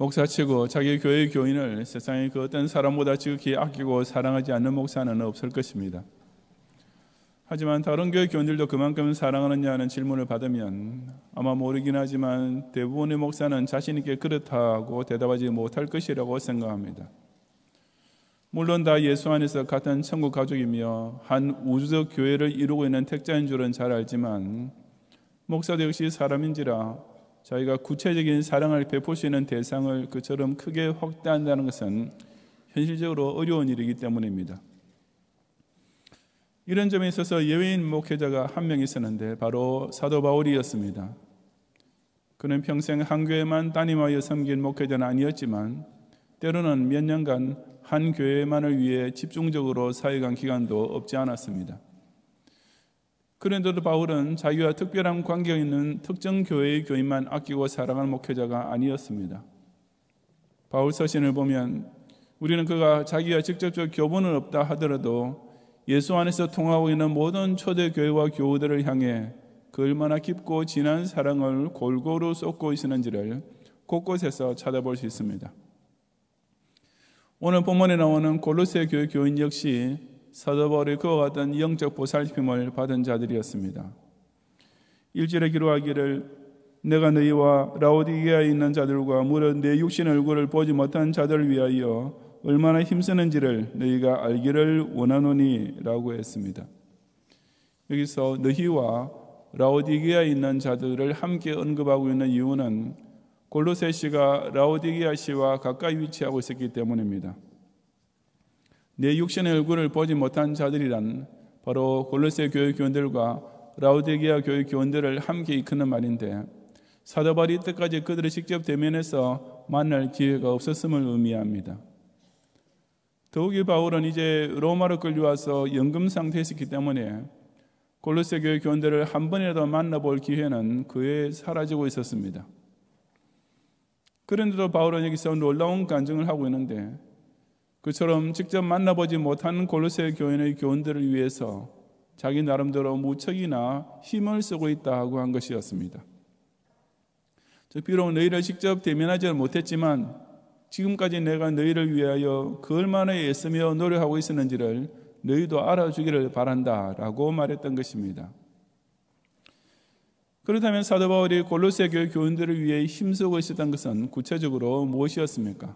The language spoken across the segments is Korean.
목사치고 자기 교회 교인을 세상의 그 어떤 사람보다 지극히 아끼고 사랑하지 않는 목사는 없을 것입니다. 하지만 다른 교회 교인들도 그만큼 사랑하느냐는 질문을 받으면 아마 모르긴 하지만 대부분의 목사는 자신 있게 그렇다고 대답하지 못할 것이라고 생각합니다. 물론 다 예수 안에서 같은 천국 가족이며 한 우주적 교회를 이루고 있는 택자인 줄은 잘 알지만 목사도 역시 사람인지라 자기가 구체적인 사랑을 베풀 수 있는 대상을 그처럼 크게 확대한다는 것은 현실적으로 어려운 일이기 때문입니다. 이런 점에 있어서 예외인 목회자가 한 명 있었는데 바로 사도 바울이었습니다. 그는 평생 한 교회만 담임하여 섬긴 목회자는 아니었지만 때로는 몇 년간 한 교회만을 위해 집중적으로 사역한 기간도 없지 않았습니다. 그런데도 바울은 자기와 특별한 관계가 있는 특정 교회의 교인만 아끼고 사랑하는 목회자가 아니었습니다. 바울 서신을 보면 우리는 그가 자기와 직접적 교분은 없다 하더라도 예수 안에서 통하고 있는 모든 초대교회와 교우들을 향해 그 얼마나 깊고 진한 사랑을 골고루 쏟고 있었는지를 곳곳에서 찾아볼 수 있습니다. 오늘 본문에 나오는 골로새 교회 교인 역시 사도 바울이 그와 같은 영적 보살핌을 받은 자들이었습니다. 1절에 기록하기를 내가 너희와 라오디게아에 있는 자들과 무릇 내 육신 얼굴을 보지 못한 자들을 위하여 얼마나 힘쓰는지를 너희가 알기를 원하노니 라고 했습니다. 여기서 너희와 라오디게아에 있는 자들을 함께 언급하고 있는 이유는 골로새 시가 라오디게아 시와 가까이 위치하고 있었기 때문입니다. 내 육신의 얼굴을 보지 못한 자들이란 바로 골로새 교회 교인들과 라오디게아 교회 교인들을 함께 이끄는 말인데 사도 바울이 이때까지 그들을 직접 대면해서 만날 기회가 없었음을 의미합니다. 더욱이 바울은 이제 로마로 끌려와서 연금 상태에 있었기 때문에 골로새 교회 교인들을 한 번이라도 만나볼 기회는 그에 사라지고 있었습니다. 그런데도 바울은 여기서 놀라운 간증을 하고 있는데 그처럼 직접 만나보지 못한 골로새 교인의 교인들을 위해서 자기 나름대로 무척이나 힘을 쓰고 있다고 한 것이었습니다. 비록 너희를 직접 대면하지 못했지만 지금까지 내가 너희를 위하여 그 얼마나 애쓰며 노력하고 있었는지를 너희도 알아주기를 바란다라고 말했던 것입니다. 그렇다면 사도 바울이 골로새 교회 교인들을 위해 힘쓰고 있었던 것은 구체적으로 무엇이었습니까?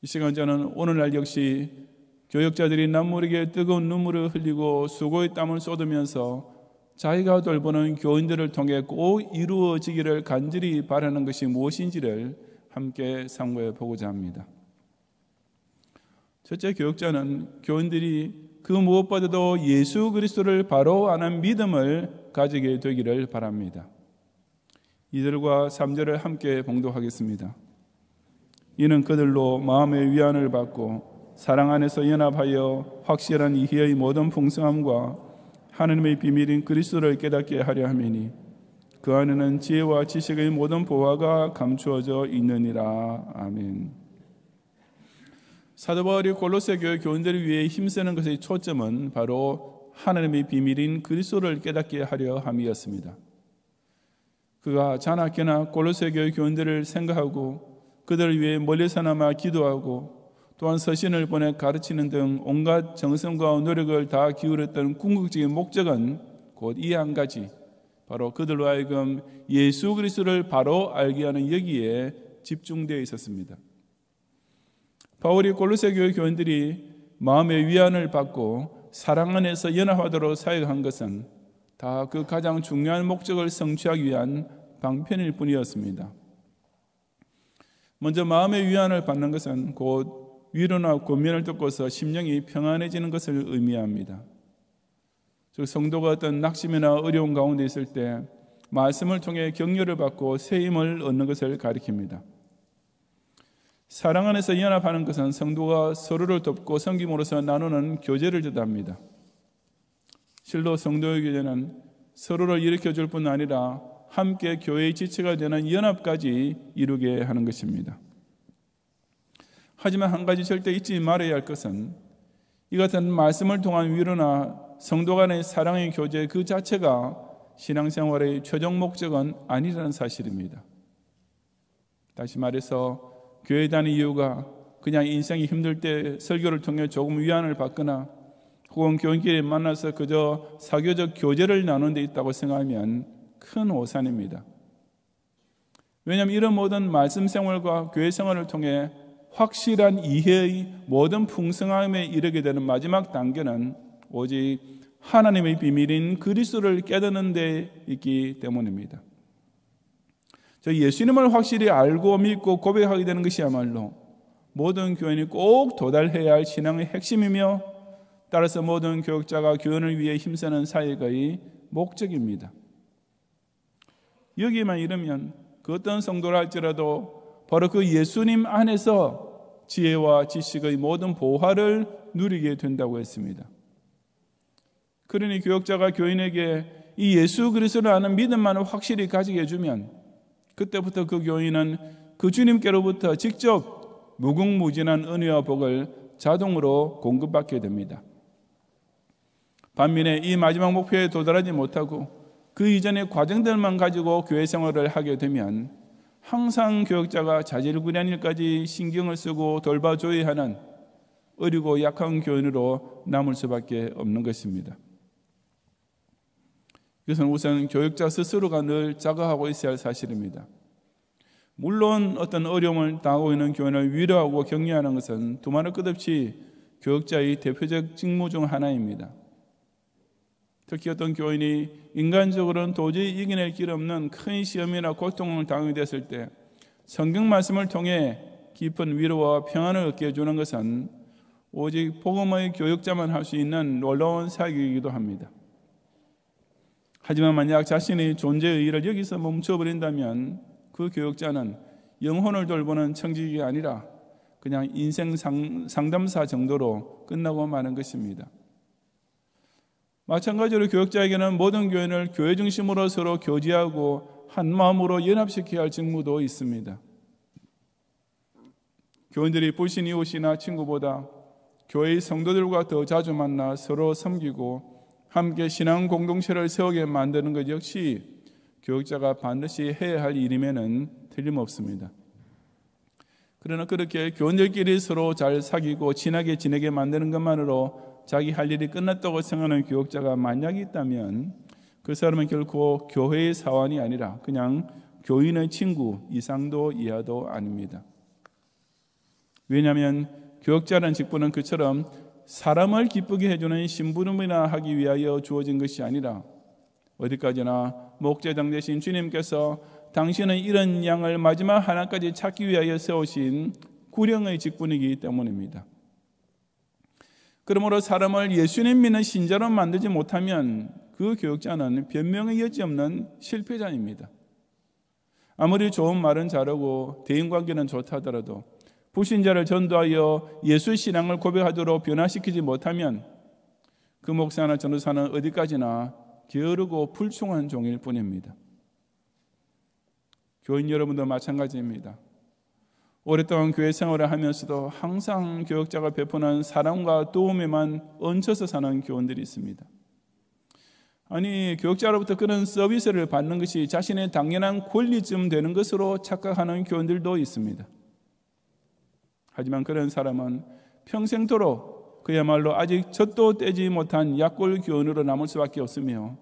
이 시간 저는 오늘날 역시 교역자들이 남모르게 뜨거운 눈물을 흘리고 수고의 땀을 쏟으면서 자기가 돌보는 교인들을 통해 꼭 이루어지기를 간절히 바라는 것이 무엇인지를 함께 상고해 보고자 합니다. 첫째, 교역자는 교인들이 그 무엇보다도 예수 그리스도를 바로 아는 믿음을 가지게 되기를 바랍니다. 2절과 3절을 함께 봉독하겠습니다. 이는 그들로 마음의 위안을 받고 사랑 안에서 연합하여 확실한 이해의 모든 풍성함과 하나님의 비밀인 그리스도를 깨닫게 하려 함이니 그 안에는 지혜와 지식의 모든 보화가 감추어져 있느니라. 아멘. 사도 바울이 골로새 교회 교인들을 위해 힘쓰는 것의 초점은 바로 하나님의 비밀인 그리스도를 깨닫게 하려 함이었습니다. 그가 자나깨나 골로새 교회 교인들을 생각하고 그들을 위해 멀리서나마 기도하고 또한 서신을 보내 가르치는 등 온갖 정성과 노력을 다 기울였던 궁극적인 목적은 곧 이 한 가지, 바로 그들로 하여금 예수 그리스도를 바로 알게 하는 여기에 집중되어 있었습니다. 바울이 골로새 교회 교인들이 마음의 위안을 받고 사랑 안에서 연합하도록 사역한 것은 다 그 가장 중요한 목적을 성취하기 위한 방편일 뿐이었습니다. 먼저 마음의 위안을 받는 것은 곧 위로나 권면을 듣고서 심령이 평안해지는 것을 의미합니다. 즉 성도가 어떤 낙심이나 어려운 가운데 있을 때 말씀을 통해 격려를 받고 새 힘을 얻는 것을 가리킵니다. 사랑 안에서 연합하는 것은 성도가 서로를 돕고 섬김으로써 나누는 교제를 뜻합니다. 실로 성도의 교제는 서로를 일으켜줄 뿐 아니라 함께 교회의 지체가 되는 연합까지 이루게 하는 것입니다. 하지만 한 가지 절대 잊지 말아야 할 것은 이 같은 말씀을 통한 위로나 성도 간의 사랑의 교제 그 자체가 신앙생활의 최종 목적은 아니라는 사실입니다. 다시 말해서 교회 다니는 이유가 그냥 인생이 힘들 때 설교를 통해 조금 위안을 받거나 혹은 교인끼리 만나서 그저 사교적 교제를 나누는 데 있다고 생각하면 큰 오산입니다. 왜냐하면 이런 모든 말씀 생활과 교회 생활을 통해 확실한 이해의 모든 풍성함에 이르게 되는 마지막 단계는 오직 하나님의 비밀인 그리스도를 깨닫는 데 있기 때문입니다. 예수님을 확실히 알고 믿고 고백하게 되는 것이야말로 모든 교인이 꼭 도달해야 할 신앙의 핵심이며 따라서 모든 교역자가 교훈을 위해 힘쓰는 사역의 목적입니다. 여기에만 이르면 그 어떤 성도라 할지라도 바로 그 예수님 안에서 지혜와 지식의 모든 보화를 누리게 된다고 했습니다. 그러니 교역자가 교인에게 이 예수 그리스도를 아는 믿음만을 확실히 가지게 해주면 그때부터 그 교인은 그 주님께로부터 직접 무궁무진한 은혜와 복을 자동으로 공급받게 됩니다. 반면에 이 마지막 목표에 도달하지 못하고 그 이전의 과정들만 가지고 교회 생활을 하게 되면 항상 교역자가 자질구레한 일까지 신경을 쓰고 돌봐줘야 하는 어리고 약한 교인으로 남을 수밖에 없는 것입니다. 이것은 우선 교역자 스스로가 늘 자각하고 있어야 할 사실입니다. 물론 어떤 어려움을 당하고 있는 교인을 위로하고 격려하는 것은 두말할 것 없이 교역자의 대표적 직무 중 하나입니다. 특히 어떤 교인이 인간적으로는 도저히 이겨낼 길 없는 큰 시험이나 고통을 당하게 됐을 때 성경 말씀을 통해 깊은 위로와 평안을 얻게 해주는 것은 오직 복음의 교역자만 할 수 있는 놀라운 사역이기도 합니다. 하지만 만약 자신의 존재의 의의를 여기서 멈춰버린다면 그 교역자는 영혼을 돌보는 청직이 아니라 그냥 인생 상담사 정도로 끝나고 마는 것입니다. 마찬가지로 교역자에게는 모든 교인을 교회 중심으로 서로 교제하고 한 마음으로 연합시켜야 할 직무도 있습니다. 교인들이 불신 이웃이나 친구보다 교회의 성도들과 더 자주 만나 서로 섬기고 함께 신앙 공동체를 세우게 만드는 것 역시 교역자가 반드시 해야 할 일임에는 틀림없습니다. 그러나 그렇게 교인들끼리 서로 잘 사귀고 친하게 지내게 만드는 것만으로 자기 할 일이 끝났다고 생각하는 교역자가 만약 있다면 그 사람은 결코 교회의 사원이 아니라 그냥 교인의 친구 이상도 이하도 아닙니다. 왜냐하면 교역자라는 직분은 그처럼 사람을 기쁘게 해주는 심부름이나 하기 위하여 주어진 것이 아니라 어디까지나 목재장 되신 주님께서 당신은 이런 양을 마지막 하나까지 찾기 위하여 세우신 구령의 직분이기 때문입니다. 그러므로 사람을 예수님 믿는 신자로 만들지 못하면 그 교역자는 변명의 여지 없는 실패자입니다. 아무리 좋은 말은 잘하고 대인관계는 좋다 하더라도 불신자를 전도하여 예수 신앙을 고백하도록 변화시키지 못하면 그 목사나 전도사는 어디까지나 게으르고 불충한 종일 뿐입니다. 교인 여러분도 마찬가지입니다. 오랫동안 교회 생활을 하면서도 항상 교역자가 베푸는 사랑과 도움에만 얹혀서 사는 교원들이 있습니다. 아니, 교역자로부터 그런 서비스를 받는 것이 자신의 당연한 권리쯤 되는 것으로 착각하는 교원들도 있습니다. 하지만 그런 사람은 평생토록 그야말로 아직 젖도 떼지 못한 약골 교원으로 남을 수밖에 없으며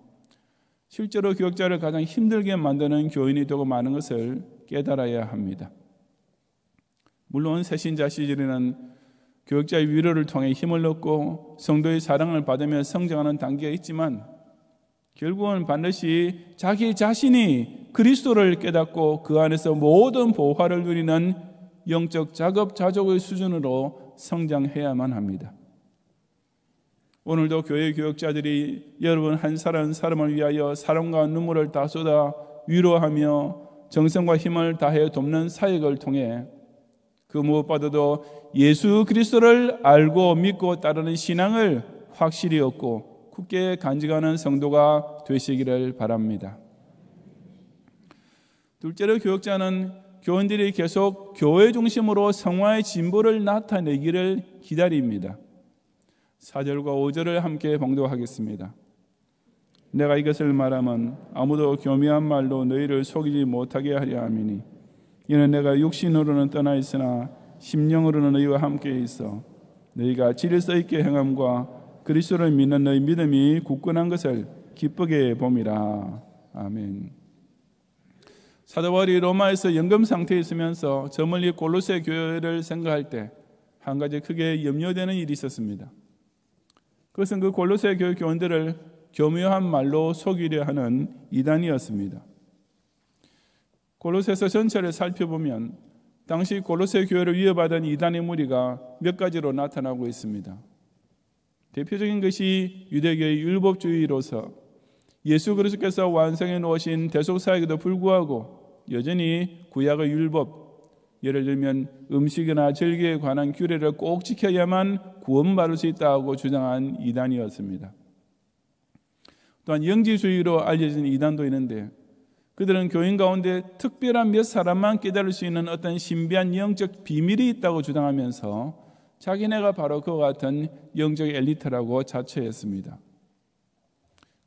실제로 교역자를 가장 힘들게 만드는 교인이 되고 마는 것을 깨달아야 합니다. 물론 새신자 시절에는 교역자의 위로를 통해 힘을 얻고 성도의 사랑을 받으며 성장하는 단계가 있지만 결국은 반드시 자기 자신이 그리스도를 깨닫고 그 안에서 모든 보화를 누리는 영적 자급자족의 수준으로 성장해야만 합니다. 오늘도 교회 교역자들이 여러분 한 사람 한 사람을 위하여 사랑과 눈물을 다 쏟아 위로하며 정성과 힘을 다해 돕는 사역을 통해 그 무엇보다도 예수 그리스도를 알고 믿고 따르는 신앙을 확실히 얻고 굳게 간직하는 성도가 되시기를 바랍니다. 둘째로 교역자는 교인들이 계속 교회 중심으로 성화의 진보를 나타내기를 기다립니다. 4절과 5절을 함께 봉독하겠습니다. 내가 이것을 말하면 아무도 교묘한 말로 너희를 속이지 못하게 하려 함이니 이는 내가 육신으로는 떠나 있으나 심령으로는 너희와 함께 있어 너희가 질서 있게 행함과 그리스도를 믿는 너희 믿음이 굳건한 것을 기쁘게 봄이라. 아멘. 사도 바울이 로마에서 연금 상태에 있으면서 저 멀리 골로새 교회를 생각할 때 한 가지 크게 염려되는 일이 있었습니다. 그것은 그 골로새 교회 교원들을 교묘한 말로 속이려 하는 이단이었습니다. 골로새서 전체를 살펴보면 당시 골로새 교회를 위협하던 이단의 무리가 몇 가지로 나타나고 있습니다. 대표적인 것이 유대교의 율법주의로서 예수 그리스도께서 완성해 놓으신 대속사에게도 불구하고 여전히 구약의 율법, 예를 들면 음식이나 절기에 관한 규례를 꼭 지켜야만 구원받을 수 있다고 주장한 이단이었습니다. 또한 영지주의로 알려진 이단도 있는데 그들은 교인 가운데 특별한 몇 사람만 깨달을 수 있는 어떤 신비한 영적 비밀이 있다고 주장하면서 자기네가 바로 그와 같은 영적 엘리트라고 자처했습니다.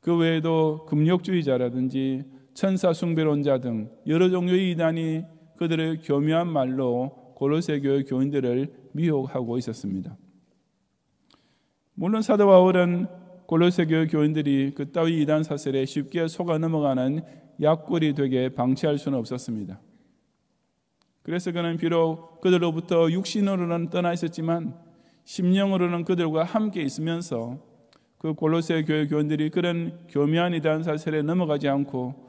그 외에도 금욕주의자라든지 천사 숭배론자 등 여러 종류의 이단이 그들의 교묘한 말로 골로새 교회 교인들을 미혹하고 있었습니다. 물론 사도 바울은 골로새 교회 교인들이 그 따위 이단 사슬에 쉽게 속아 넘어가는 약골이 되게 방치할 수는 없었습니다. 그래서 그는 비록 그들로부터 육신으로는 떠나 있었지만 심령으로는 그들과 함께 있으면서 그 골로새 교회 교인들이 그런 교묘한 이단 사슬에 넘어가지 않고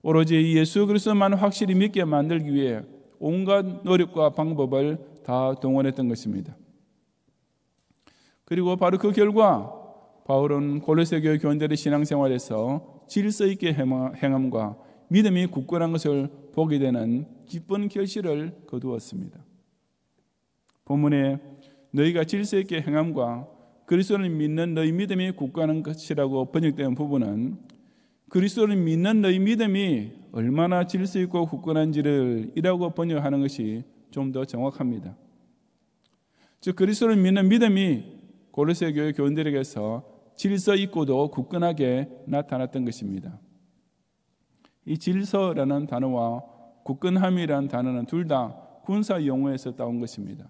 오로지 예수 그리스도만 확실히 믿게 만들기 위해 온갖 노력과 방법을 다 동원했던 것입니다. 그리고 바로 그 결과 바울은 골로새 교회 교인들의 신앙생활에서 질서 있게 행함과 믿음이 굳건한 것을 보게 되는 기쁜 결실을 거두었습니다. 본문에 너희가 질서 있게 행함과 그리스도를 믿는 너희 믿음이 굳건한 것이라고 번역된 부분은 그리스도를 믿는 너희 믿음이 얼마나 질서 있고 굳건한지를 이라고 번역하는 것이 좀 더 정확합니다. 즉 그리스도를 믿는 믿음이 골로새 교회 교인들에게서 질서 있고도 굳건하게 나타났던 것입니다. 이 질서라는 단어와 굳건함이라는 단어는 둘 다 군사 용어에서 따온 것입니다.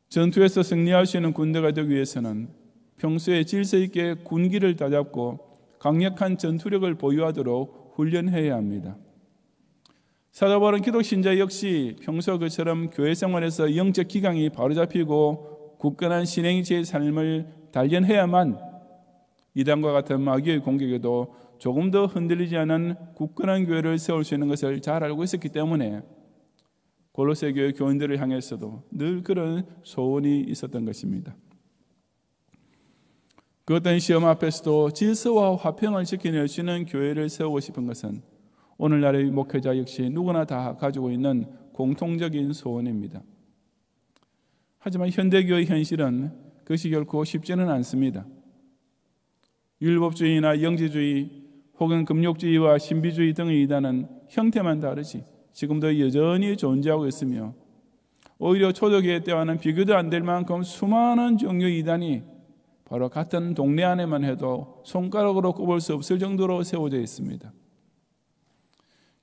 전투에서 승리할 수 있는 군대가 되기 위해서는 평소에 질서 있게 군기를 다잡고 강력한 전투력을 보유하도록 훈련해야 합니다. 사도 바울은 기독 신자 역시 평소 그처럼 교회 생활에서 영적 기강이 바로잡히고 굳건한 신행지의 삶을 단련해야만 이단과 같은 마귀의 공격에도 조금 더 흔들리지 않은 굳건한 교회를 세울 수 있는 것을 잘 알고 있었기 때문에 골로새 교회 교인들을 향해서도 늘 그런 소원이 있었던 것입니다. 그 어떤 시험 앞에서도 질서와 화평을 지켜낼 수 있는 교회를 세우고 싶은 것은 오늘날의 목회자 역시 누구나 다 가지고 있는 공통적인 소원입니다. 하지만 현대교회의 현실은 그것이 결코 쉽지는 않습니다. 율법주의나 영지주의 혹은 금욕주의와 신비주의 등의 이단은 형태만 다르지 지금도 여전히 존재하고 있으며 오히려 초대교회 때와는 비교도 안 될 만큼 수많은 종류의 이단이 바로 같은 동네 안에만 해도 손가락으로 꼽을 수 없을 정도로 세워져 있습니다.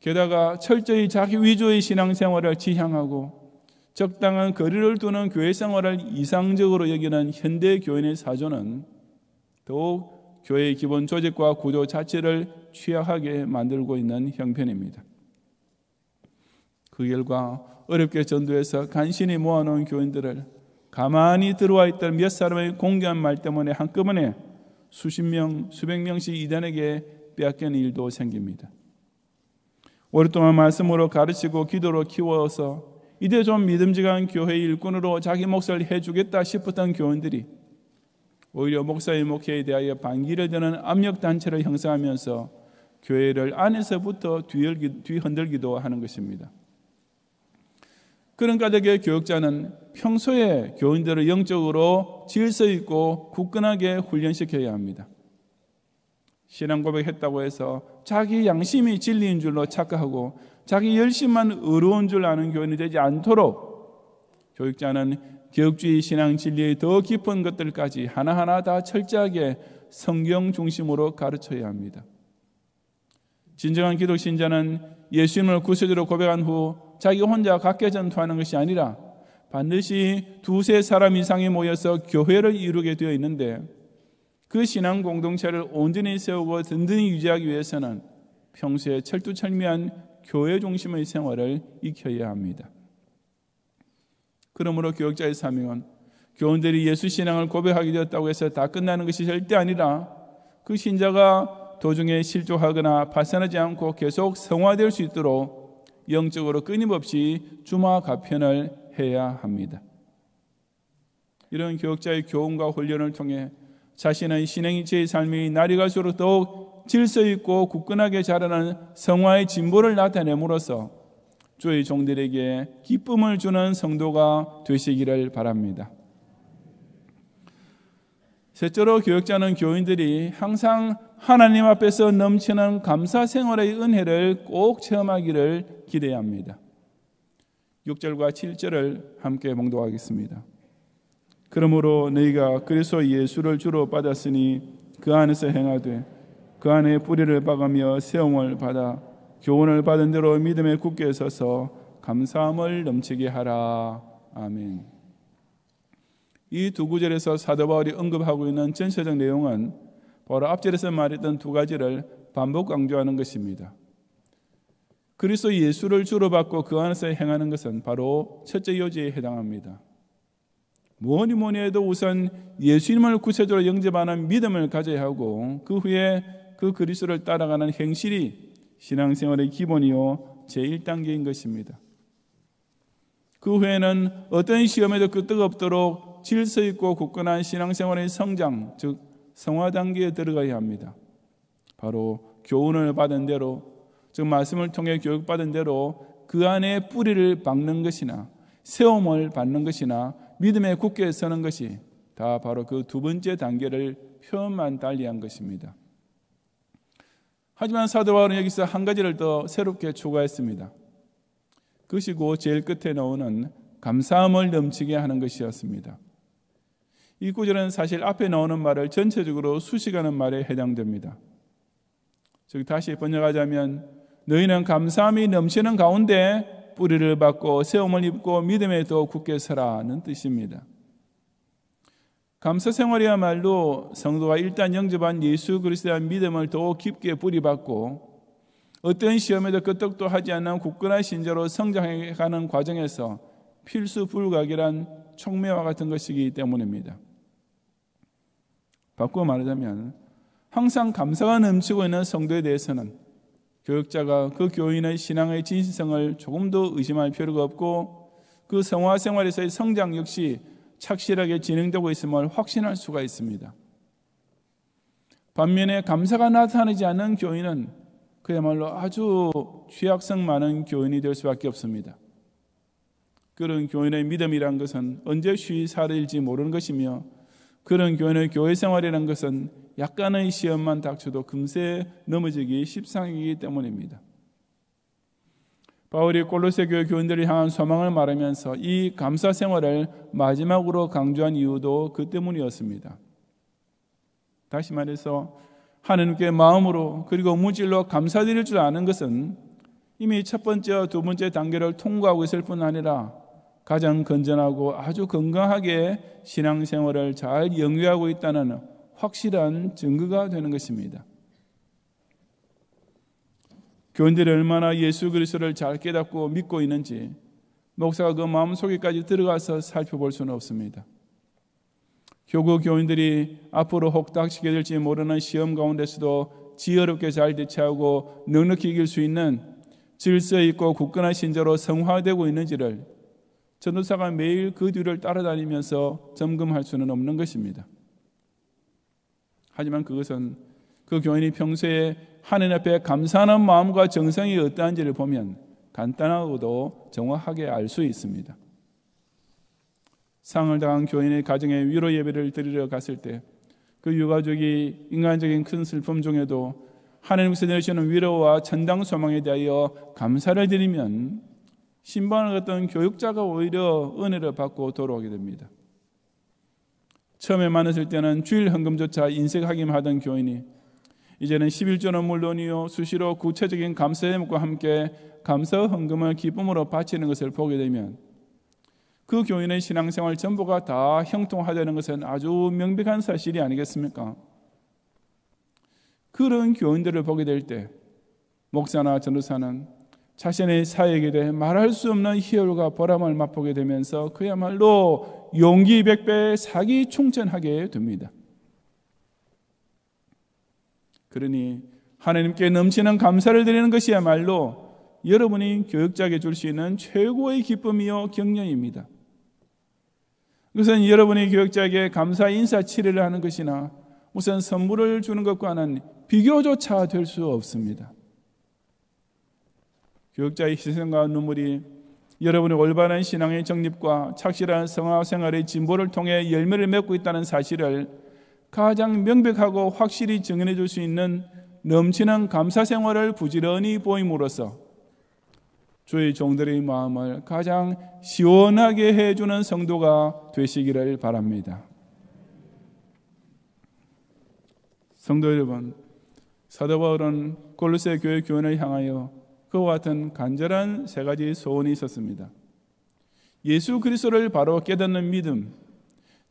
게다가 철저히 자기 위주의 신앙생활을 지향하고 적당한 거리를 두는 교회 생활을 이상적으로 여기는 현대 교인의 사조는 더욱 교회의 기본 조직과 구조 자체를 취약하게 만들고 있는 형편입니다. 그 결과 어렵게 전도해서 간신히 모아놓은 교인들을 가만히 들어와 있던 몇 사람의 공개한 말 때문에 한꺼번에 수십 명, 수백 명씩 이단에게 빼앗기는 일도 생깁니다. 오랫동안 말씀으로 가르치고 기도로 키워서 이제 좀 믿음직한 교회의 일꾼으로 자기 몫을 해주겠다 싶었던 교인들이 오히려 목사의 목회에 대하여 반기를 드는 압력단체를 형성하면서 교회를 안에서부터 뒤흔들기도 하는 것입니다. 그런 가족의 교육자는 평소에 교인들을 영적으로 질서 있고 굳건하게 훈련시켜야 합니다. 신앙 고백했다고 해서 자기 양심이 진리인 줄로 착각하고 자기 열심만 의로운 줄 아는 교인이 되지 않도록 교육자는 개혁주의 신앙 진리의 더 깊은 것들까지 하나하나 다 철저하게 성경 중심으로 가르쳐야 합니다. 진정한 기독 신자는 예수님을 구세주로 고백한 후 자기 혼자 각계 전투하는 것이 아니라 반드시 두세 사람 이상이 모여서 교회를 이루게 되어 있는데, 그 신앙 공동체를 온전히 세우고 든든히 유지하기 위해서는 평소에 철두철미한 교회 중심의 생활을 익혀야 합니다. 그러므로 교역자의 사명은 교원들이 예수 신앙을 고백하게 되었다고 해서 다 끝나는 것이 절대 아니라, 그 신자가 도중에 실족하거나 파산하지 않고 계속 성화될 수 있도록 영적으로 끊임없이 주마가편을 해야 합니다. 이런 교역자의 교훈과 훈련을 통해 자신의 신행일체의 삶이 날이 갈수록 더욱 질서 있고 굳건하게 자라는 성화의 진보를 나타내므로써 주의 종들에게 기쁨을 주는 성도가 되시기를 바랍니다. 셋째로, 교역자는 교인들이 항상 하나님 앞에서 넘치는 감사 생활의 은혜를 꼭 체험하기를 기대해야 합니다. 6절과 7절을 함께 봉독하겠습니다. 그러므로 너희가 그리스도 예수를 주로 받았으니 그 안에서 행하되 그 안에 뿌리를 박으며 세움을 받아 교훈을 받은 대로 믿음에 굳게 서서 감사함을 넘치게 하라. 아멘. 이 두 구절에서 사도 바울이 언급하고 있는 전체적 내용은 바로 앞절에서 말했던 두 가지를 반복 강조하는 것입니다. 그리스도 예수를 주로 받고 그 안에서 행하는 것은 바로 첫째 요지에 해당합니다. 뭐니 해도 우선 예수님을 구세주로 영접하는 믿음을 가져야 하고, 그 후에 그 그리스도를 따라가는 행실이 신앙생활의 기본이요 제1단계인 것입니다. 그 후에는 어떤 시험에도 끄떡없도록 질서 있고 굳건한 신앙생활의 성장, 즉 성화 단계에 들어가야 합니다. 바로 교훈을 받은 대로, 즉 말씀을 통해 교육받은 대로 그 안에 뿌리를 박는 것이나 세움을 받는 것이나 믿음에 굳게 서는 것이 다 바로 그 두 번째 단계를 표현만 달리한 것입니다. 하지만 사도 바울은 여기서 한 가지를 더 새롭게 추가했습니다. 그것이 곧 제일 끝에 나오는 감사함을 넘치게 하는 것이었습니다. 이 구절은 사실 앞에 나오는 말을 전체적으로 수식하는 말에 해당됩니다. 즉 다시 번역하자면, 너희는 감사함이 넘치는 가운데 뿌리를 받고 세움을 입고 믿음에 더 굳게 서라는 뜻입니다. 감사 생활이야말로 성도가 일단 영접한 예수 그리스도에 대한 믿음을 더 깊게 뿌리받고 어떤 시험에도 끄떡도 하지 않는 굳건한 신자로 성장해가는 과정에서 필수 불가결한 촉매와 같은 것이기 때문입니다. 바꾸어 말하자면, 항상 감사가 넘치고 있는 성도에 대해서는 교역자가 그 교인의 신앙의 진실성을 조금 더 의심할 필요가 없고, 그 성화 생활에서의 성장 역시 착실하게 진행되고 있음을 확신할 수가 있습니다. 반면에 감사가 나타나지 않는 교인은 그야말로 아주 취약성 많은 교인이 될 수밖에 없습니다. 그런 교인의 믿음이란 것은 언제 쉬이 사라질지 모르는 것이며, 그런 교인의 교회 생활이라는 것은 약간의 시험만 닥쳐도 금세 넘어지기 십상이기 때문입니다. 바울이 골로새 교회 교인들을 향한 소망을 말하면서 이 감사 생활을 마지막으로 강조한 이유도 그 때문이었습니다. 다시 말해서 하나님께 마음으로 그리고 물질로 감사드릴 줄 아는 것은 이미 첫 번째와 두 번째 단계를 통과하고 있을 뿐 아니라 가장 건전하고 아주 건강하게 신앙생활을 잘 영위하고 있다는 확실한 증거가 되는 것입니다. 교인들이 얼마나 예수 그리스도를 잘 깨닫고 믿고 있는지 목사가 그 마음속에까지 들어가서 살펴볼 수는 없습니다. 교구 교인들이 앞으로 혹닥치게 될지 모르는 시험 가운데서도 지혜롭게 잘 대처하고 넉넉히 이길 수 있는 질서 있고 굳건한 신자로 성화되고 있는지를 전도사가 매일 그 뒤를 따라다니면서 점검할 수는 없는 것입니다. 하지만 그것은 그 교인이 평소에 하나님 앞에 감사하는 마음과 정성이 어떠한지를 보면 간단하고도 정확하게 알 수 있습니다. 상을 당한 교인의 가정에 위로 예배를 드리러 갔을 때 그 유가족이 인간적인 큰 슬픔 중에도 하나님께서 내주시는 위로와 천당 소망에 대하여 감사를 드리면 신방을 갔던 교육자가 오히려 은혜를 받고 돌아오게 됩니다. 처음에 만났을 때는 주일 헌금조차 인색하기만 하던 교인이 이제는 11조는 물론이요 수시로 구체적인 감사 제목과 함께 감사 헌금을 기쁨으로 바치는 것을 보게 되면 그 교인의 신앙생활 전부가 다 형통하다는 것은 아주 명백한 사실이 아니겠습니까? 그런 교인들을 보게 될 때 목사나 전도사는 자신의 사역에 대해 말할 수 없는 희열과 보람을 맛보게 되면서 그야말로 용기 백배 사기 충천하게 됩니다. 그러니 하나님께 넘치는 감사를 드리는 것이야말로 여러분이 교역자에게 줄 수 있는 최고의 기쁨이요 경륜입니다. 그것은 여러분이 교역자에게 감사 인사 치레를 하는 것이나 무슨 선물을 주는 것과는 비교조차 될 수 없습니다. 교역자의 희생과 눈물이 여러분의 올바른 신앙의 정립과 착실한 성화 생활의 진보를 통해 열매를 맺고 있다는 사실을 가장 명백하고 확실히 증언해 줄 수 있는 넘치는 감사 생활을 부지런히 보임으로써 주의 종들의 마음을 가장 시원하게 해주는 성도가 되시기를 바랍니다. 성도 여러분, 사도 바울은 골로새 교회 교인을 향하여 그와 같은 간절한 세 가지 소원이 있었습니다. 예수 그리스도를 바로 깨닫는 믿음,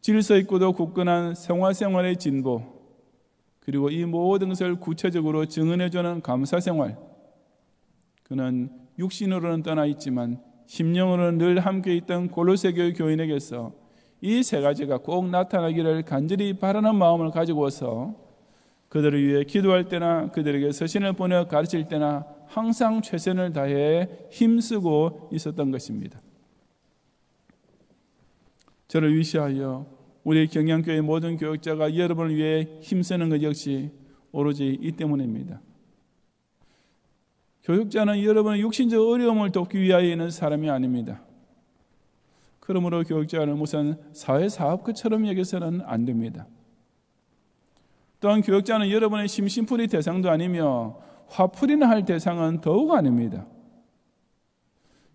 질서 있고도 굳건한 생활의 진보, 그리고 이 모든 것을 구체적으로 증언해주는 감사생활. 그는 육신으로는 떠나 있지만 심령으로는 늘 함께 있던 골로새 교회 교인에게서 이 세 가지가 꼭 나타나기를 간절히 바라는 마음을 가지고서 그들을 위해 기도할 때나 그들에게 서신을 보내 가르칠 때나 항상 최선을 다해 힘쓰고 있었던 것입니다. 저를 위시하여 우리 경양교회 모든 교역자가 여러분을 위해 힘쓰는 것 역시 오로지 이 때문입니다. 교역자는 여러분의 육신적 어려움을 돕기 위하여 있는 사람이 아닙니다. 그러므로 교역자는 무슨 사회사업가처럼 여겨서는 안 됩니다. 또한 교역자는 여러분의 심심풀이 대상도 아니며 화풀이나 할 대상은 더욱 아닙니다.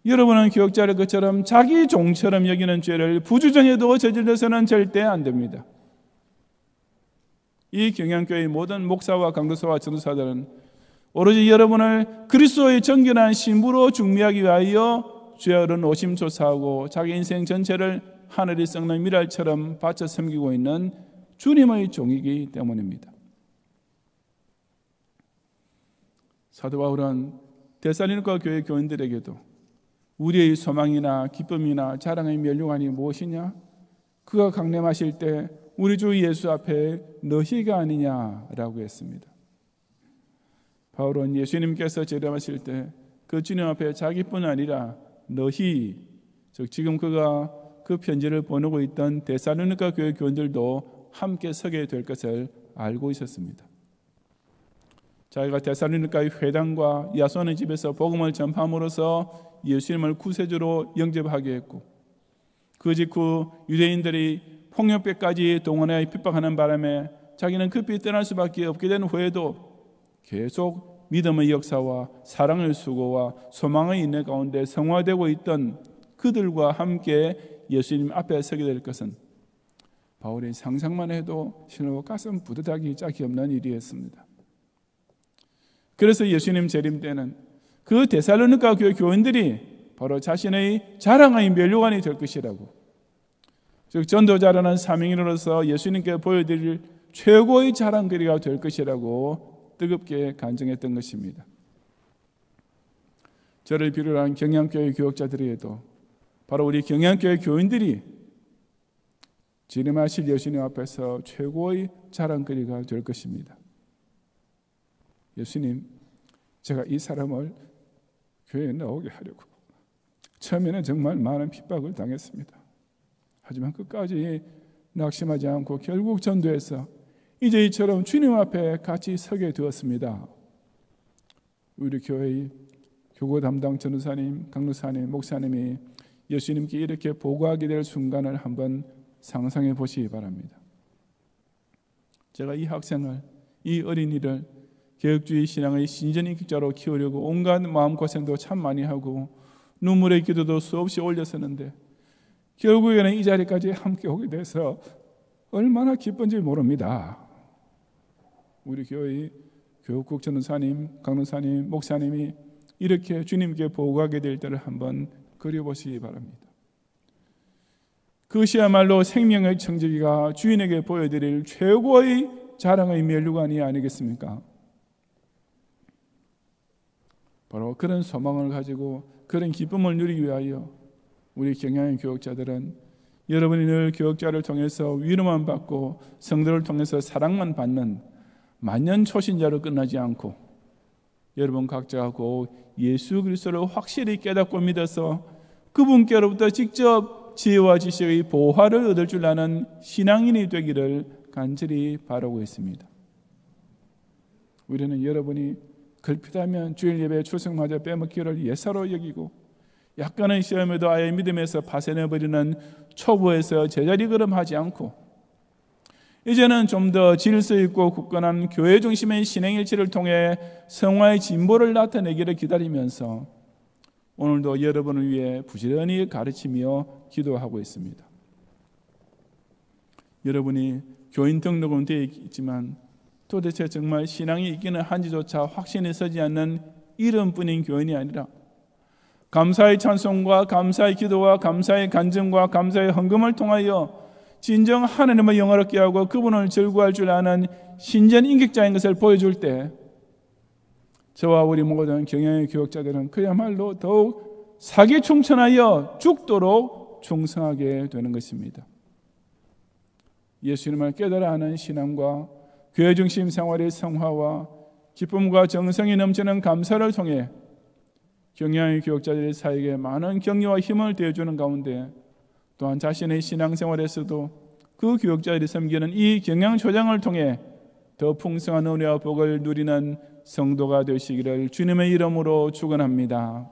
여러분은 교역자를 그처럼 자기 종처럼 여기는 죄를 부주전에도 저질러서는 절대 안 됩니다. 이 경양교회의 모든 목사와 강도사와 전도사들은 오로지 여러분을 그리스도의 정결한 신부로 중미하기 위하여 죄악을 노심초사하고 자기 인생 전체를 하늘이 썩는 미랄처럼 바쳐 섬기고 있는 주님의 종이기 때문입니다. 사도 바울은 데살로니가 교회 교인들에게도 우리의 소망이나 기쁨이나 자랑의 면류관이 무엇이냐? 그가 강림하실 때 우리 주 예수 앞에 너희가 아니냐라고 했습니다. 바울은 예수님께서 재림하실 때 그 주님 앞에 자기뿐 아니라 너희, 즉 지금 그가 그 편지를 보내고 있던 데살로니가 교회 교인들도 함께 서게 될 것을 알고 있었습니다. 자기가 데살로니가의 회당과 야손의 집에서 복음을 전파함으로써 예수님을 구세주로 영접하게 했고 그 직후 유대인들이 폭력배까지 동원해 핍박하는 바람에 자기는 급히 떠날 수밖에 없게 된 후에도 계속 믿음의 역사와 사랑의 수고와 소망의 인내 가운데 성화되고 있던 그들과 함께 예수님 앞에 서게 될 것은 바울의 상상만 해도 신으로 가슴 뿌듯하기 짝이 없는 일이었습니다. 그래서 예수님 재림 때는 그 데살로니가 교회 교인들이 바로 자신의 자랑의 면류관이 될 것이라고, 즉 전도자라는 사명인으로서 예수님께 보여드릴 최고의 자랑거리가 될 것이라고 뜨겁게 간증했던 것입니다. 저를 비롯한 경양교회 교역자들에게도 바로 우리 경양교회 교인들이 재림하실 예수님 앞에서 최고의 자랑거리가 될 것입니다. 예수님, 제가 이 사람을 교회에 나오게 하려고 처음에는 정말 많은 핍박을 당했습니다. 하지만 끝까지 낙심하지 않고 결국 전도해서 이제 이처럼 주님 앞에 같이 서게 되었습니다. 우리 교회의 교구 담당 전도사님, 강도사님, 목사님이 예수님께 이렇게 보고하게 될 순간을 한번 상상해 보시기 바랍니다. 제가 이 학생을, 이 어린이를 개혁주의 신앙의 신전인격자로 키우려고 온갖 마음고생도 참 많이 하고 눈물의 기도도 수없이 올렸었는데 결국에는 이 자리까지 함께 오게 돼서 얼마나 기쁜지 모릅니다. 우리 교회의 교육국 전도사님, 강도사님, 목사님이 이렇게 주님께 보고하게 될 때를 한번 그려보시기 바랍니다. 그것이야말로 생명의 청지기가 주인에게 보여드릴 최고의 자랑의 면류관이 아니겠습니까? 바로 그런 소망을 가지고 그런 기쁨을 누리기 위하여 우리 경양의 교역자들은 여러분이 늘 교역자를 통해서 위로만 받고 성도를 통해서 사랑만 받는 만년초신자로 끝나지 않고 여러분 각자가 곧 예수 그리스도를 확실히 깨닫고 믿어서 그분께로부터 직접 지혜와 지식의 보화를 얻을 줄 아는 신앙인이 되기를 간절히 바라고 있습니다. 우리는 여러분이 걸핏하면 주일 예배 출석마저 빼먹기를 예사로 여기고 약간의 시험에도 아예 믿음에서 파쇄내버리는 초보에서 제자리 걸음하지 않고 이제는 좀 더 질서 있고 굳건한 교회 중심의 신행일치를 통해 성화의 진보를 나타내기를 기다리면서 오늘도 여러분을 위해 부지런히 가르치며 기도하고 있습니다. 여러분이 교인 등록은 되어 있지만 도대체 정말 신앙이 있기는 한지조차 확신이 서지 않는 이름뿐인 교인이 아니라 감사의 찬송과 감사의 기도와 감사의 간증과 감사의 헌금을 통하여 진정 하나님을 영화롭게 하고 그분을 즐거워할 줄 아는 신전 인격자인 것을 보여줄 때 저와 우리 모든 경영의 교역자들은 그야말로 더욱 사기충천하여 죽도록 충성하게 되는 것입니다. 예수님을 깨달아 하는 신앙과 교회 중심 생활의 성화와 기쁨과 정성이 넘치는 감사를 통해 경영의 교역자들의 사역에 많은 격려와 힘을 더해주는 가운데 또한 자신의 신앙생활에서도 그 교역자들이 섬기는 이 경영초장을 통해 더 풍성한 은혜와 복을 누리는 성도가 되시기를 주님의 이름으로 축원합니다.